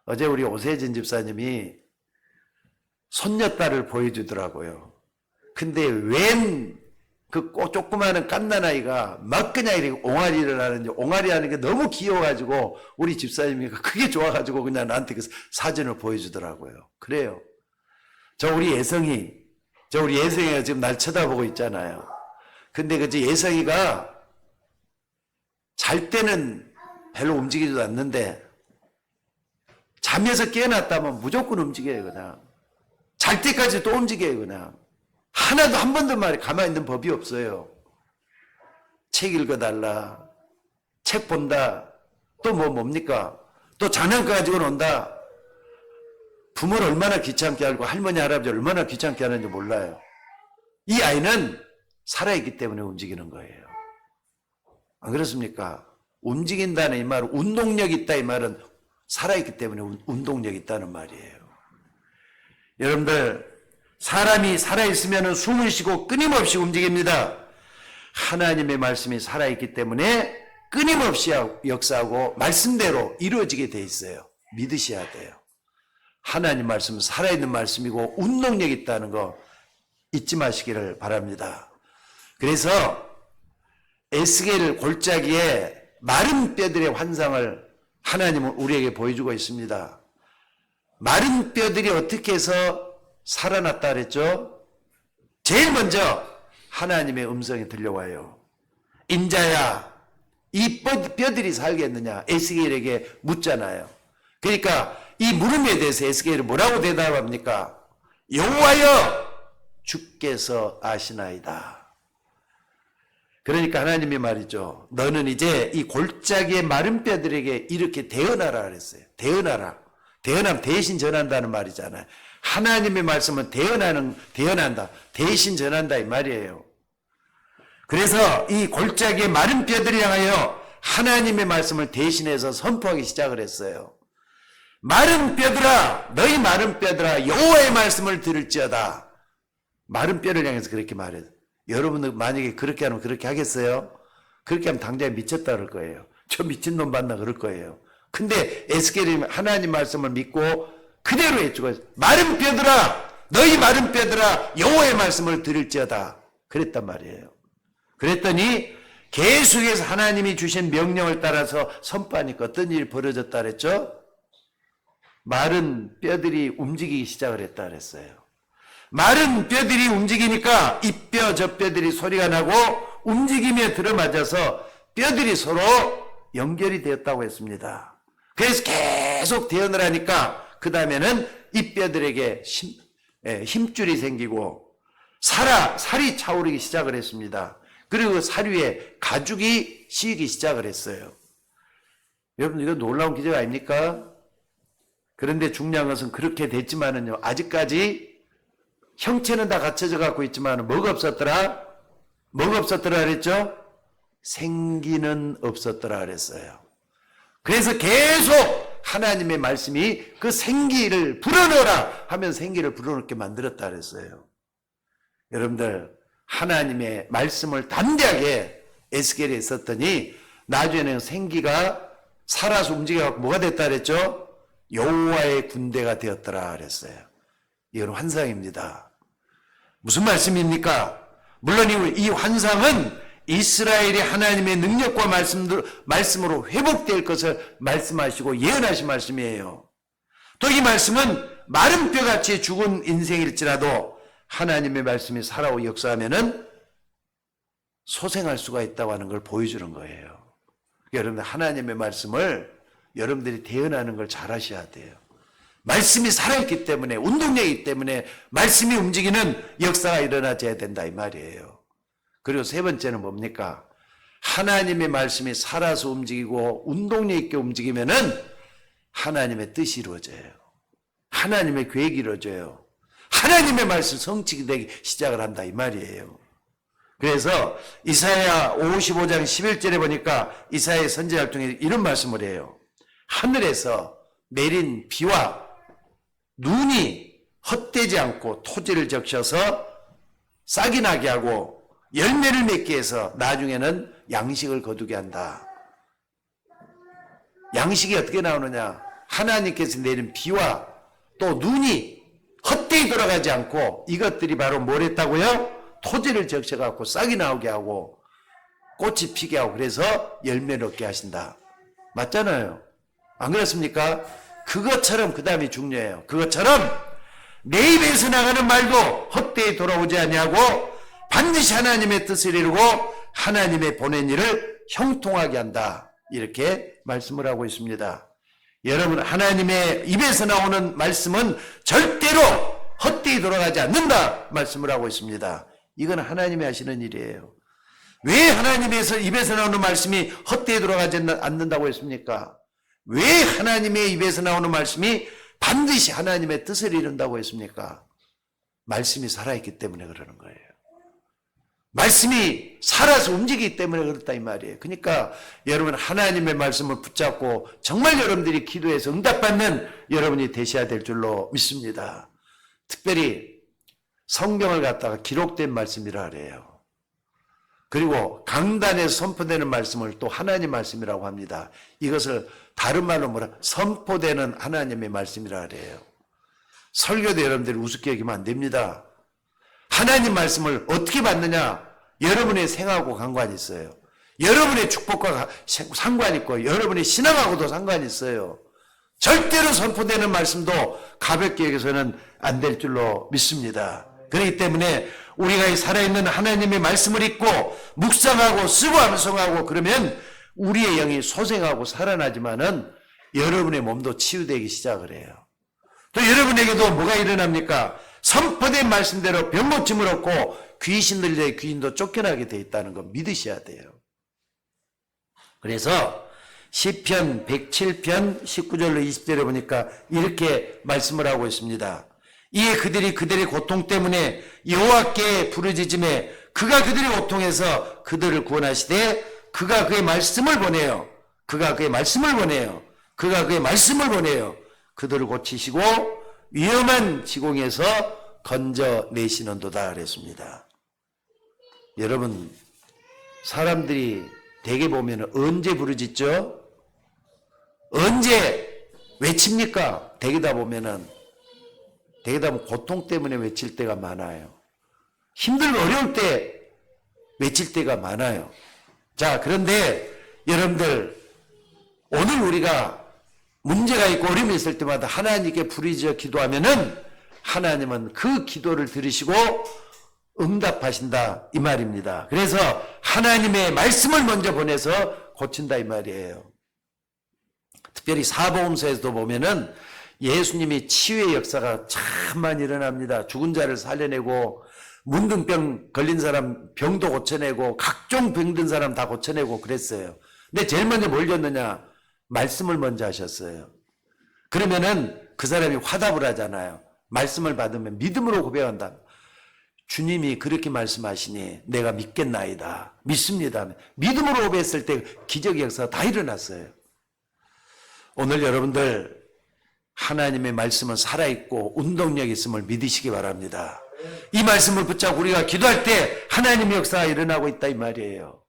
어제 우리 오세진 집사님이 손녀딸을 보여주더라고요. 근데 웬 그 조그마한 갓난아이가 막 그냥 이렇게 옹알이를 하는지, 옹알이 하는 게 너무 귀여워가지고 우리 집사님이 그게 좋아가지고 그냥 나한테 그 사진을 보여주더라고요. 그래요. 우리 예성이가 지금 날 쳐다보고 있잖아요. 근데 예성이가 잘 때는 별로 움직이지도 않는데 잠에서 깨어났다면 무조건 움직여요. 그냥 잘 때까지 또 움직여요. 그냥 하나도 한 번도 가만히 있는 법이 없어요. 책 읽어달라, 책 본다, 또 뭡니까? 또 장난감 가지고 논다. 부모를 얼마나 귀찮게 하고 할머니 할아버지를 얼마나 귀찮게 하는지 몰라요. 이 아이는 살아있기 때문에 움직이는 거예요. 안 그렇습니까? 움직인다는 이 말은 운동력이 있다 이 말은 살아있기 때문에 운동력이 있다는 말이에요. 여러분들 사람이 살아있으면 숨을 쉬고 끊임없이 움직입니다. 하나님의 말씀이 살아있기 때문에 끊임없이 역사하고 말씀대로 이루어지게 돼 있어요. 믿으셔야 돼요. 하나님 말씀은 살아있는 말씀이고 운동력이 있다는 거 잊지 마시기를 바랍니다. 그래서 에스겔 골짜기에 마른 뼈들의 환상을 하나님은 우리에게 보여주고 있습니다. 마른 뼈들이 어떻게 해서 살아났다 그랬죠? 제일 먼저 하나님의 음성이 들려와요. 인자야, 이 뼈들이 살겠느냐? 에스겔에게 묻잖아요. 그러니까 이 물음에 대해서 에스겔이 뭐라고 대답합니까? 여호와여 주께서 아시나이다. 그러니까 하나님이 말이죠. 너는 이제 이 골짜기의 마른 뼈들에게 이렇게 대언하라 그랬어요. 대언하라. 대언하면 대신 전한다는 말이잖아요. 하나님의 말씀은 대언한다. 대신 전한다 이 말이에요. 그래서 이 골짜기의 마른 뼈들을 향하여 하나님의 말씀을 대신해서 선포하기 시작을 했어요. 마른 뼈들아, 너희 마른 뼈들아, 여호와의 말씀을 들을지어다. 마른 뼈를 향해서 그렇게 말해요. 여러분들 만약에 그렇게 하면 그렇게 하겠어요? 그렇게 하면 당장 미쳤다 그럴 거예요. 저 미친놈 봤나 그럴 거예요. 근데 에스겔이 하나님 말씀을 믿고 그대로 해주고 마른 뼈들아, 너희 마른 뼈들아, 여호와의 말씀을 들을지어다. 그랬단 말이에요. 그랬더니 계속해서 하나님이 주신 명령을 따라서 선포하니까 어떤 일이 벌어졌다 그랬죠? 마른 뼈들이 움직이기 시작을 했다 그랬어요. 마른 뼈들이 움직이니까 이 뼈 저 뼈들이 소리가 나고 움직임에 들어맞아서 뼈들이 서로 연결이 되었다고 했습니다. 그래서 계속 대언을 하니까 그 다음에는 이 뼈들에게 힘줄이 생기고 살이 차오르기 시작을 했습니다. 그리고 그 살 위에 가죽이 씌이기 시작을 했어요. 여러분 이거 놀라운 기적 아닙니까? 그런데 중요한 것은 그렇게 됐지만은요, 아직까지 형체는 다 갖춰져 갖고 있지만 뭐가 없었더라? 뭐가 없었더라 그랬죠? 생기는 없었더라 그랬어요. 그래서 계속 하나님의 말씀이 그 생기를 불어넣어라 하면 생기를 불어넣게 만들었다 그랬어요. 여러분들 하나님의 말씀을 담대하게 에스겔이 했었더니 나중에는 생기가 살아서 움직여갖고 뭐가 됐다 그랬죠? 여호와의 군대가 되었더라 그랬어요. 이건 환상입니다. 무슨 말씀입니까? 물론 이 환상은 이스라엘이 하나님의 능력과 말씀으로 회복될 것을 말씀하시고 예언하신 말씀이에요. 또 이 말씀은 마른 뼈같이 죽은 인생일지라도 하나님의 말씀이 살아오고 역사하면은 소생할 수가 있다고 하는 걸 보여주는 거예요. 여러분들 하나님의 말씀을 여러분들이 대언하는 걸 잘 하셔야 돼요. 말씀이 살아있기 때문에, 운동력이기 때문에 말씀이 움직이는 역사가 일어나줘야 된다 이 말이에요. 그리고 세 번째는 뭡니까? 하나님의 말씀이 살아서 움직이고 운동력 있게 움직이면은 하나님의 뜻이 이루어져요. 하나님의 계획이 이루어져요. 하나님의 말씀 성취가 되기 시작을 한다 이 말이에요. 그래서 이사야 55장 11절에 보니까 이사야 선지자 중에 이런 말씀을 해요. 하늘에서 내린 비와 눈이 헛되지 않고 토지를 적셔서 싹이 나게 하고 열매를 맺게 해서 나중에는 양식을 거두게 한다. 양식이 어떻게 나오느냐? 하나님께서 내린 비와 또 눈이 헛되이 돌아가지 않고 이것들이 바로 뭘 했다고요? 토지를 적셔갖고 싹이 나오게 하고 꽃이 피게 하고 그래서 열매를 얻게 하신다. 맞잖아요. 안 그렇습니까? 그것처럼 그 다음이 중요해요. 그것처럼 내 입에서 나가는 말도 헛되이 돌아오지 아니하고 반드시 하나님의 뜻을 이루고 하나님의 보낸 일을 형통하게 한다. 이렇게 말씀을 하고 있습니다. 여러분 하나님의 입에서 나오는 말씀은 절대로 헛되이 돌아가지 않는다 말씀을 하고 있습니다. 이건 하나님이 하시는 일이에요. 왜 하나님의 입에서 나오는 말씀이 헛되이 돌아가지 않는다고 했습니까? 왜 하나님의 입에서 나오는 말씀이 반드시 하나님의 뜻을 이룬다고 했습니까? 말씀이 살아있기 때문에 그러는 거예요. 말씀이 살아서 움직이기 때문에 그렇다 이 말이에요. 그러니까 여러분 하나님의 말씀을 붙잡고 정말 여러분들이 기도해서 응답받는 여러분이 되셔야 될 줄로 믿습니다. 특별히 성경을 갖다가 기록된 말씀이라 그래요. 그리고 강단에서 선포되는 말씀을 또 하나님 말씀이라고 합니다. 이것을 다른 말로 뭐라 선포되는 하나님의 말씀이라 그래요. 설교도 여러분들이 우습게 여기면 안 됩니다. 하나님 말씀을 어떻게 받느냐? 여러분의 생하고 상관이 있어요. 여러분의 축복과 상관이 있고 여러분의 신앙하고도 상관이 있어요. 절대로 선포되는 말씀도 가볍게 여기서는 안 될 줄로 믿습니다. 그렇기 때문에 우리가 이 살아있는 하나님의 말씀을 읽고 묵상하고 쓰고 암송하고 그러면 우리의 영이 소생하고 살아나지만은 여러분의 몸도 치유되기 시작을 해요. 또 여러분에게도 뭐가 일어납니까? 선포된 말씀대로 병고침을 얻고 귀신들의 귀인도 쫓겨나게 돼 있다는 거 믿으셔야 돼요. 그래서 시편 107편 19절로 20절에 보니까 이렇게 말씀을 하고 있습니다. 이에 그들이 그들의 고통 때문에 여호와께 부르짖음에 그가 그들의 고통에서 그들을 구원하시되 그가 그의 말씀을 보내요. 그가 그의 말씀을 보내요. 그가 그의 말씀을 보내요. 그들을 고치시고 위험한 지공에서 건져내시는도다 그랬습니다. 여러분, 사람들이 대개 보면 언제 부르짖죠? 언제 외칩니까? 대개다 보면 고통 때문에 외칠 때가 많아요. 힘들고 어려울 때 외칠 때가 많아요. 자, 그런데 여러분들, 오늘 우리가 문제가 있고 어려움이 있을 때마다 하나님께 부르짖어 기도하면은 하나님은 그 기도를 들으시고 응답하신다 이 말입니다. 그래서 하나님의 말씀을 먼저 보내서 고친다 이 말이에요. 특별히 사복음서에서도 보면은 예수님이 치유의 역사가 참 많이 일어납니다. 죽은 자를 살려내고 문둥병 걸린 사람 병도 고쳐내고 각종 병든 사람 다 고쳐내고 그랬어요. 근데 제일 먼저 뭘 줬느냐? 말씀을 먼저 하셨어요. 그러면은 그 사람이 화답을 하잖아요. 말씀을 받으면 믿음으로 고백한다. 주님이 그렇게 말씀하시니 내가 믿겠나이다. 믿습니다. 믿음으로 고백했을 때 기적의 역사가 다 일어났어요. 오늘 여러분들 하나님의 말씀은 살아있고 운동력이 있음을 믿으시기 바랍니다. 이 말씀을 붙잡고 우리가 기도할 때 하나님의 역사가 일어나고 있다 이 말이에요.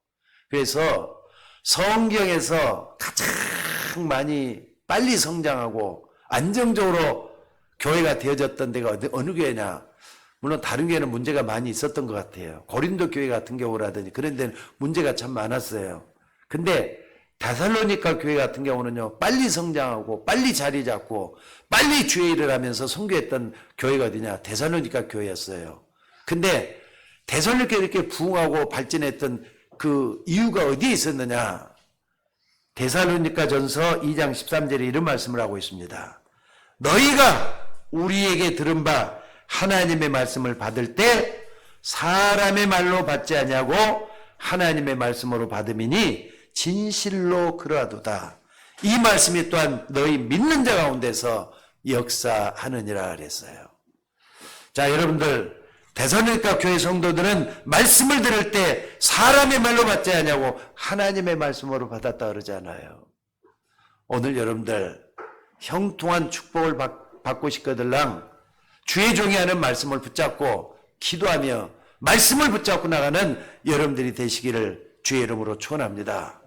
그래서 성경에서 가장 많이 빨리 성장하고 안정적으로 교회가 되어졌던 데가 어느 교회냐? 물론 다른 교회는 문제가 많이 있었던 것 같아요. 고린도 교회 같은 경우라든지 그런 데는 문제가 참 많았어요. 근데 데살로니가 교회 같은 경우는요, 빨리 성장하고 빨리 자리 잡고 빨리 주의 일을 하면서 선교했던 교회가 어디냐? 데살로니가 교회였어요. 근데 데살로니가 이렇게 부흥하고 발전했던 그 이유가 어디에 있었느냐? 데살로니가 전서 2장 13절에 이런 말씀을 하고 있습니다. 너희가 우리에게 들은 바 하나님의 말씀을 받을 때 사람의 말로 받지 아니하고 하나님의 말씀으로 받음이니 진실로 그러하도다. 이 말씀이 또한 너희 믿는 자 가운데서 역사하느니라 그랬어요. 자, 여러분들 데살로니가 교회 성도들은 말씀을 들을 때 사람의 말로 받지 않냐고 하나님의 말씀으로 받았다 그러잖아요. 오늘 여러분들 형통한 축복을 받고 싶거들랑 주의 종이 하는 말씀을 붙잡고 기도하며 말씀을 붙잡고 나가는 여러분들이 되시기를 주의 이름으로 축원합니다.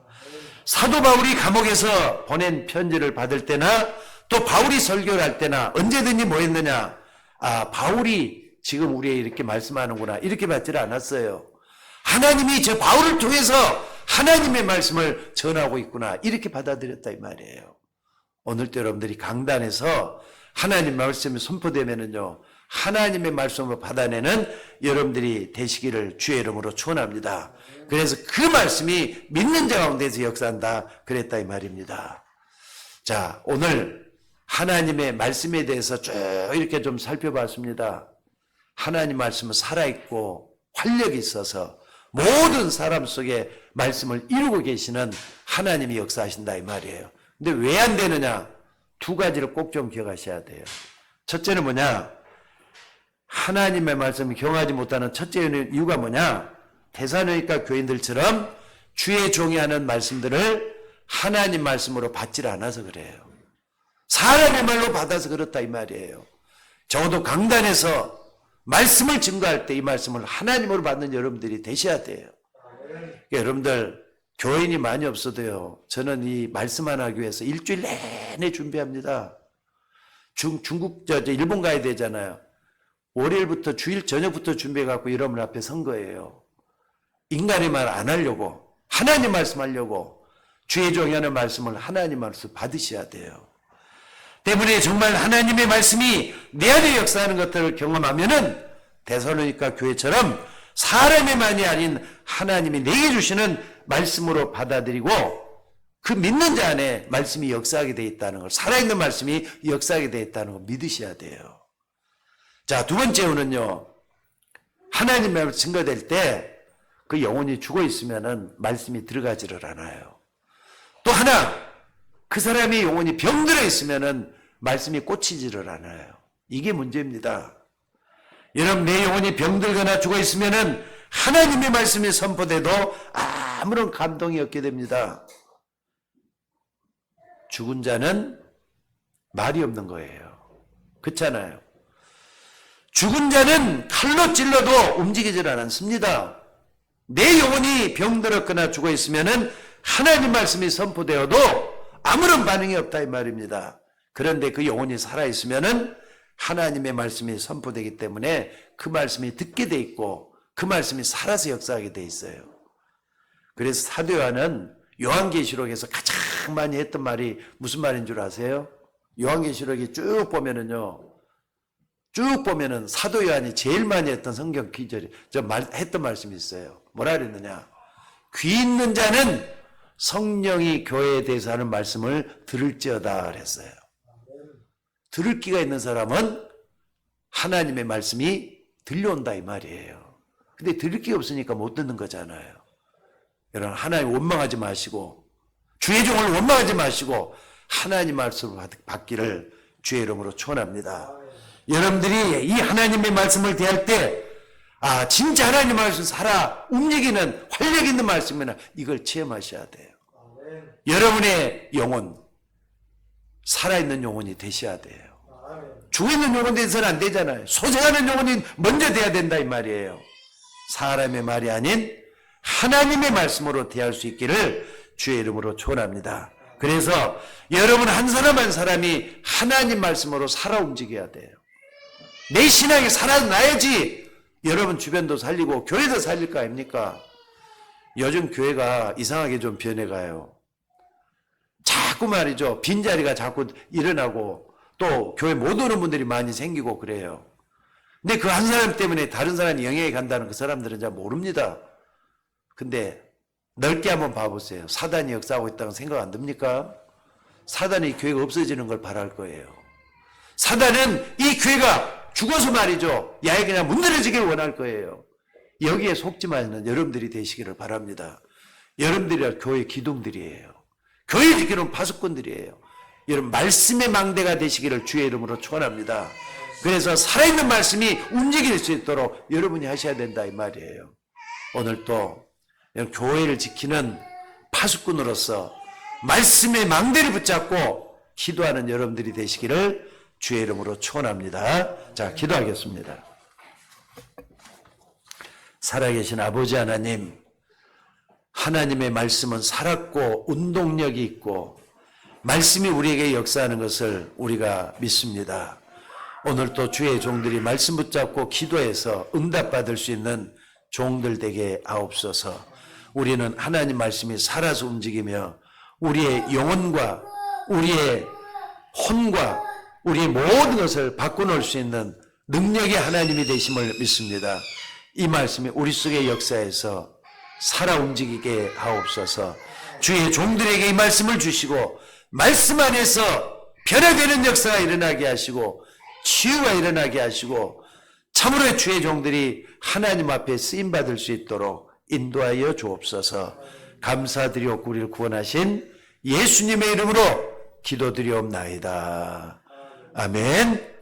사도 바울이 감옥에서 보낸 편지를 받을 때나 또 바울이 설교를 할 때나 언제든지 뭐 했느냐? 아, 바울이 지금 우리에게 이렇게 말씀하는구나. 이렇게 받지를 않았어요. 하나님이 저 바울을 통해서 하나님의 말씀을 전하고 있구나. 이렇게 받아들였다 이 말이에요. 오늘도 여러분들이 강단에서 하나님 말씀이 선포되면은요, 하나님의 말씀을 받아내는 여러분들이 되시기를 주의 이름으로 축원합니다. 그래서 그 말씀이 믿는 자 가운데서 역사한다 그랬다 이 말입니다. 자, 오늘 하나님의 말씀에 대해서 쭉 이렇게 좀 살펴봤습니다. 하나님 말씀은 살아있고 활력이 있어서 모든 사람 속에 말씀을 이루고 계시는 하나님이 역사하신다 이 말이에요. 근데 왜 안 되느냐? 두 가지를 꼭 좀 기억하셔야 돼요. 첫째는 뭐냐? 하나님의 말씀을 경하지 못하는 첫째 이유가 뭐냐? 데살로니가 교인들처럼 주의 종이 하는 말씀들을 하나님 말씀으로 받질 않아서 그래요. 사람의 말로 받아서 그렇다 이 말이에요. 적어도 강단에서 말씀을 증거할 때 이 말씀을 하나님으로 받는 여러분들이 되셔야 돼요. 그러니까 여러분들 교인이 많이 없어도요, 저는 이 말씀 하나 하기 위해서 일주일 내내 준비합니다. 일본 가야 되잖아요. 월요일부터 주일 저녁부터 준비해갖고 여러분 앞에 선 거예요. 인간의 말 안 하려고, 하나님 말씀하려고 주의 종이 하는 말씀을 하나님 말씀 받으셔야 돼요. 때문에 정말 하나님의 말씀이 내 안에 역사하는 것들을 경험하면은 데살로니가 교회처럼 사람의 말이 아닌 하나님이 내게 주시는 말씀으로 받아들이고 그 믿는 자 안에 말씀이 역사하게 되어 있다는 걸, 살아있는 말씀이 역사하게 되어 있다는 걸 믿으셔야 돼요. 자, 두 번째로는요, 하나님의 말씀이 증거될 때 그 영혼이 죽어 있으면은 말씀이 들어가지를 않아요. 또 하나, 그 사람의 영혼이 병들어 있으면은 말씀이 꽂히지를 않아요. 이게 문제입니다. 여러분, 내 영혼이 병들거나 죽어 있으면은 하나님의 말씀이 선포돼도 아무런 감동이 없게 됩니다. 죽은 자는 말이 없는 거예요. 그렇잖아요. 죽은 자는 칼로 찔러도 움직이질 않습니다. 내 영혼이 병들었거나 죽어 있으면은 하나님 말씀이 선포되어도 아무런 반응이 없다 이 말입니다. 그런데 그 영혼이 살아있으면은 하나님의 말씀이 선포되기 때문에 그 말씀이 듣게 돼 있고 그 말씀이 살아서 역사하게 돼 있어요. 그래서 사도 요한은 요한계시록에서 가장 많이 했던 말이 무슨 말인 줄 아세요? 요한계시록이 쭉 보면은요, 쭉 보면은 사도 요한이 제일 많이 했던 성경 기절이 했던 말씀이 있어요. 뭐라 그랬느냐? 귀 있는 자는 성령이 교회에 대해서 하는 말씀을 들을지어다 그랬어요. 들을 귀가 있는 사람은 하나님의 말씀이 들려온다 이 말이에요. 근데 들을 귀가 없으니까 못 듣는 거잖아요. 여러분, 하나님 원망하지 마시고 주의 종을 원망하지 마시고 하나님 말씀을 받기를 주의 이름으로 축원합니다. 여러분들이 이 하나님의 말씀을 대할 때 진짜 하나님의 말씀 살아 움직이는 활력 있는 말씀이나 이걸 체험하셔야 돼요. 여러분의 영혼, 살아있는 영혼이 되셔야 돼요. 죽어있는 영혼이 돼서는 안 되잖아요. 소생하는 영혼이 먼저 돼야 된다 이 말이에요. 사람의 말이 아닌 하나님의 말씀으로 대할 수 있기를 주의 이름으로 축원합니다. 그래서 여러분 한 사람 한 사람이 하나님 말씀으로 살아 움직여야 돼요. 내 신앙이 살아나야지 여러분 주변도 살리고 교회도 살릴 거 아닙니까? 요즘 교회가 이상하게 좀 변해가요. 자꾸 말이죠. 빈자리가 자꾸 일어나고 또 교회 못 오는 분들이 많이 생기고 그래요. 근데 그 한 사람 때문에 다른 사람이 영향이 간다는 그 사람들은 잘 모릅니다. 근데 넓게 한번 봐보세요. 사단이 역사하고 있다는 생각 안 듭니까? 사단이 교회가 없어지는 걸 바랄 거예요. 사단은 이 교회가 죽어서 말이죠. 야외 그냥 문드러지기를 원할 거예요. 여기에 속지 마는 여러분들이 되시기를 바랍니다. 여러분들이 교회 기둥들이에요. 교회 지키는 파수꾼들이에요. 여러분 말씀의 망대가 되시기를 주의 이름으로 축원합니다. 그래서 살아있는 말씀이 움직일 수 있도록 여러분이 하셔야 된다 이 말이에요. 오늘 또 교회를 지키는 파수꾼으로서 말씀의 망대를 붙잡고 기도하는 여러분들이 되시기를 주의 이름으로 축원합니다. 자, 기도하겠습니다. 살아계신 아버지 하나님, 하나님의 말씀은 살았고 운동력이 있고 말씀이 우리에게 역사하는 것을 우리가 믿습니다. 오늘 또 주의 종들이 말씀 붙잡고 기도해서 응답받을 수 있는 종들 되게 하옵소서. 우리는 하나님 말씀이 살아서 움직이며 우리의 영혼과 우리의 혼과 우리의 모든 것을 바꿔놓을 수 있는 능력의 하나님이 되심을 믿습니다. 이 말씀이 우리 속의 역사에서 살아 움직이게 하옵소서. 주의 종들에게 이 말씀을 주시고 말씀 안에서 변화되는 역사가 일어나게 하시고 치유가 일어나게 하시고 참으로 주의 종들이 하나님 앞에 쓰임받을 수 있도록 인도하여 주옵소서. 감사드리옵고 우리를 구원하신 예수님의 이름으로 기도드리옵나이다. 아멘.